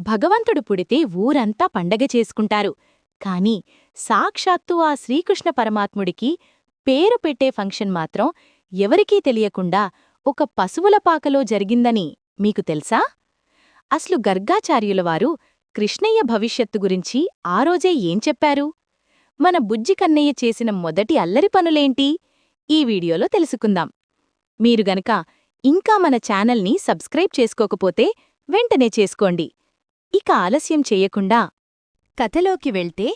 భగవంతుడు పుడితే ఊరంతా పండగ చేసుకుంటారు. కాని సాక్షాత్తు ఆ శ్రీకృష్ణ పరమాత్ముడికి పేరు పెట్టే ఫంక్షన్ మాత్రం ఎవరికీ తెలియకుండా ఒక పశువుల పాకలో జరిగిందని మీకు తెలుసా? అసలు గర్గాచార్యులవారు కృష్ణయ్య భవిష్యత్తు గురించి ఆ రోజే ఏం చెప్పారు? మన బుజ్జి కన్నయ్య చేసిన మొదటి అల్లరి పనులేంటి? ఈ వీడియోలో తెలుసుకుందాం. మీరు గనక ఇంకా మన ఛానల్ని సబ్స్క్రైబ్ చేసుకోకపోతే వెంటనే చేసుకోండి. ఇక ఆలస్యం చెయ్యకుండా కథలోకి వెళ్తే,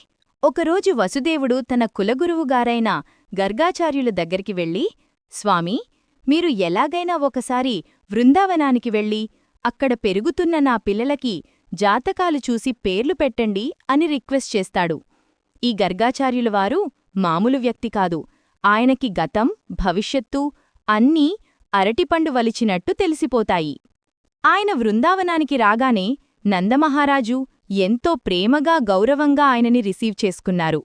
ఒకరోజు వసుదేవుడు తన కులగురువుగారైన గర్గాచార్యుల దగ్గరికి వెళ్ళి, స్వామీ, మీరు ఎలాగైనా ఒకసారి వృందావనానికి వెళ్ళి అక్కడ పెరుగుతున్న నా పిల్లలకి జాతకాలు చూసి పేర్లు పెట్టండి అని రిక్వెస్ట్ చేస్తాడు. ఈ గర్గాచార్యులవారు మామూలు వ్యక్తి కాదు. ఆయనకి గతం, భవిష్యత్తు అన్నీ అరటిపండు వలిచినట్టు తెలిసిపోతాయి. ఆయన వృందావనానికి రాగానే నందమహారాజు ఎంతో ప్రేమగా గౌరవంగా ఆయనని రిసీవ్ చేసుకున్నారు.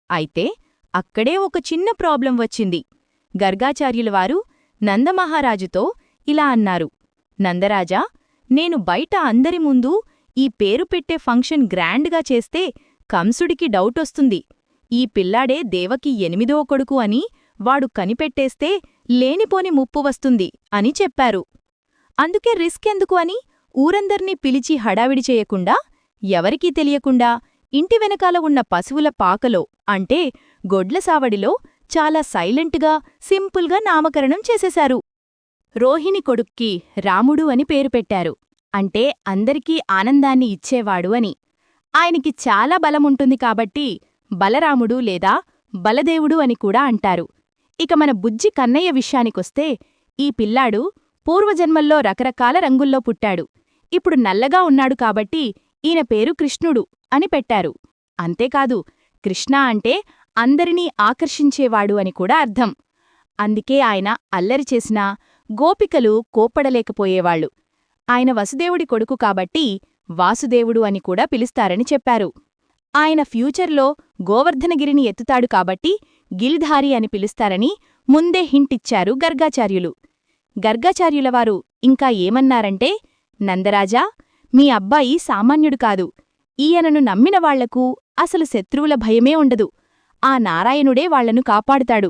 అయితే అక్కడే ఒక చిన్న ప్రాబ్లం వచ్చింది. గర్గాచార్యులవారు నందమహారాజుతో ఇలా అన్నారు, నందరాజా, నేను బయట అందరి ముందు ఈ పేరు పెట్టే ఫంక్షన్ గ్రాండ్గా చేస్తే కంసుడికి డౌటొస్తుంది. ఈ పిల్లాడే దేవకి 8వ కొడుకు అని వాడు కనిపెట్టేస్తే లేనిపోని ముప్పు వస్తుంది అని చెప్పారు. అందుకే రిస్క్ ఎందుకు అని ఊరందర్నీ పిలిచి హడావిడి చేయకుండా, ఎవరికీ తెలియకుండా ఇంటి వెనకాల ఉన్న పశువుల పాకలో అంటే గొడ్ల సావడిలో చాలా సైలెంట్గా, సింపుల్గా నామకరణం చేసేశారు. రోహిణి కొడుక్కి రాముడు అని పేరు పెట్టారు. అంటే అందరికీ ఆనందాన్ని ఇచ్చేవాడు అని. ఆయనకి చాలా బలముంటుంది కాబట్టి బలరాముడు లేదా బలదేవుడు అని కూడా అంటారు. ఇక మన బుజ్జి కన్నయ్య విషయానికొస్తే, ఈ పిల్లాడు పూర్వజన్మల్లో రకరకాల రంగుల్లో పుట్టాడు. ఇప్పుడు నల్లగా ఉన్నాడు కాబట్టి ఈయన పేరు కృష్ణుడు అని పెట్టారు. అంతేకాదు, కృష్ణ అంటే అందరినీ ఆకర్షించేవాడు అని కూడా అర్థం. అందుకే ఆయన అల్లరి చేసినా గోపికలు కోప్పడలేకపోయేవాళ్లు. ఆయన వసుదేవుడి కొడుకు కాబట్టి వాసుదేవుడు అని కూడా పిలుస్తారని చెప్పారు. ఆయన ఫ్యూచర్లో గోవర్ధనగిరిని ఎత్తుతాడు కాబట్టి గిరిధారి అని పిలుస్తారని ముందే హింటిచ్చారు గర్గాచార్యులు. గర్గాచార్యులవారు ఇంకా ఏమన్నారంటే, నందరాజా, మీ అబ్బాయి సామాన్యుడు కాదు. ఈయనను నమ్మిన వాళ్లకు అసలు శత్రువుల భయమే ఉండదు. ఆ నారాయణుడే వాళ్లను కాపాడుతాడు.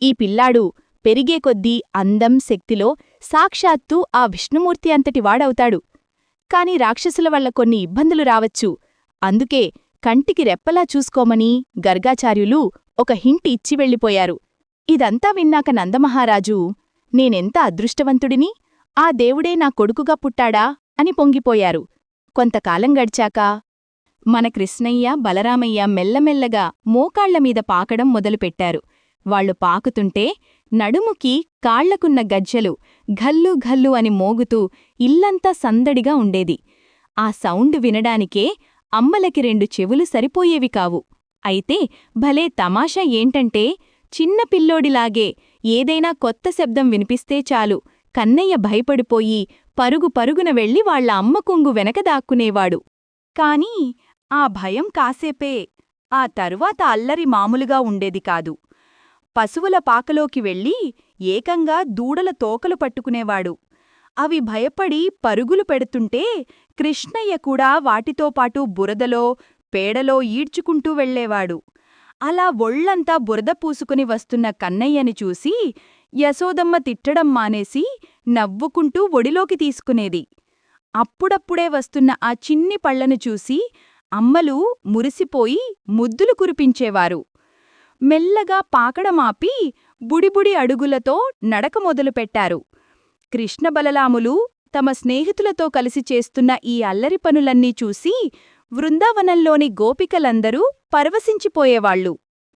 ఈ పిల్లాడు పెరిగే కొద్దీ అందం, శక్తిలో సాక్షాత్తు ఆ విష్ణుమూర్తి అంతటి వాడవుతాడు. కాని రాక్షసుల వల్ల కొన్ని ఇబ్బందులు రావచ్చు. అందుకే కంటికి రెప్పలా చూసుకోమని గర్గాచార్యులు ఒక హింట్ ఇచ్చి వెళ్ళిపోయారు. ఇదంతా విన్నాక నందమహారాజు, నేనెంత అదృష్టవంతుడిని, ఆ దేవుడే నా కొడుకుగా పుట్టాడా అని పొంగిపోయారు. కొంతకాలం గడిచాక మన కృష్ణయ్య, బలరామయ్య మెల్లమెల్లగా మోకాళ్లమీద పాకడం మొదలుపెట్టారు. వాళ్లు పాకుతుంటే నడుముకి కాళ్లకున్న గజ్జలు ఘల్లు ఘల్లు అని మోగుతూ ఇల్లంతా సందడిగా ఉండేది. ఆ సౌండ్ వినడానికే అమ్మలకి 2 చెవులు సరిపోయేవి కావు. అయితే భలే తమాషా ఏంటంటే, చిన్న పిల్లోడిలాగే ఏదైనా కొత్త శబ్దం వినిపిస్తే చాలు కన్నయ్య భయపడిపోయి పరుగు పరుగున వెళ్లి వాళ్ల అమ్మ కొంగు వెనక దాక్కునేవాడు. కాని ఆ భయం కాసేపే. ఆ తరువాత అల్లరి మామూలుగా ఉండేది కాదు. పశువుల పాకలోకి వెళ్లి ఏకంగా దూడల తోకలు పట్టుకునేవాడు. అవి భయపడి పరుగులు పెడుతుంటే కృష్ణయ్య కూడా వాటితో పాటు బురదలో, పేడలో ఈడ్చుకుంటూ వెళ్లేవాడు. అలా ఒళ్లంతా బురద పూసుకుని వస్తున్న కన్నయ్యని చూసి యశోదమ్మ తిట్టడం మానేసి నవ్వుకుంటూ ఒడిలోకి తీసుకునేది. అప్పుడప్పుడే వస్తున్న ఆ చిన్ని పళ్లను చూసి అమ్మలు మురిసిపోయి ముద్దులు కురిపించేవారు. మెల్లగా పాకడమాపి బుడిబుడి అడుగులతో నడక మొదలుపెట్టారు. కృష్ణబలరాములు తమ స్నేహితులతో కలిసి చేస్తున్న ఈ అల్లరి పనులన్నీ చూసి వృందావనంలోని గోపికలందరూ పరవశించిపోయేవాళ్లు.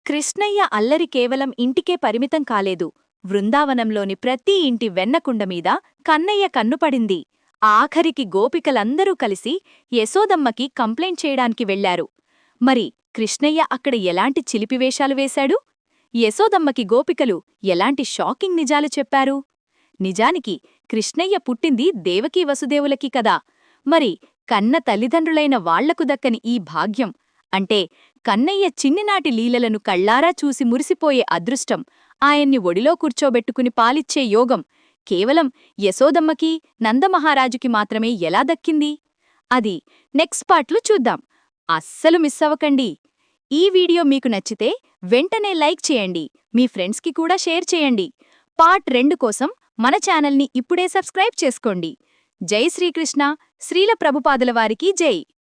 కృష్ణయ్య అల్లరి కేవలం ఇంటికే పరిమితం కాలేదు. వృందావనంలోని ప్రతి ఇంటి వెన్నకుండమీద కన్నయ్య కన్నుపడింది. ఆఖరికి గోపికలందరూ కలిసి యశోదమ్మకి కంప్లైంట్ చేయడానికి వెళ్లారు. మరి కృష్ణయ్య అక్కడ ఎలాంటి చిలిపివేషాలు వేశాడు? యశోదమ్మకి గోపికలు ఎలాంటి షాకింగ్ నిజాలు చెప్పారు? నిజానికి కృష్ణయ్య పుట్టింది దేవకీ వసుదేవులకి కదా. మరి కన్న తల్లిదండ్రులైన వాళ్లకు దక్కని ఈ భాగ్యం అంటే కన్నయ్య చిన్నినాటి లీలలను కళ్లారా చూసి మురిసిపోయే అదృష్టం, ఆయన్ని ఒడిలో కూర్చోబెట్టుకుని పాలిచ్చే యోగం కేవలం యశోదమ్మకి, నందమహారాజుకి మాత్రమే ఎలా దక్కింది? అది నెక్స్ట్ పార్ట్లో చూద్దాం. అస్సలు మిస్ అవ్వకండి. ఈ వీడియో మీకు నచ్చితే వెంటనే లైక్ చేయండి, మీ ఫ్రెండ్స్కి కూడా షేర్ చేయండి. పార్ట్ 2 కోసం మన ఛానల్ని ఇప్పుడే సబ్స్క్రైబ్ చేసుకోండి. జై శ్రీకృష్ణ. శ్రీల ప్రభుపాదుల వారికి జై.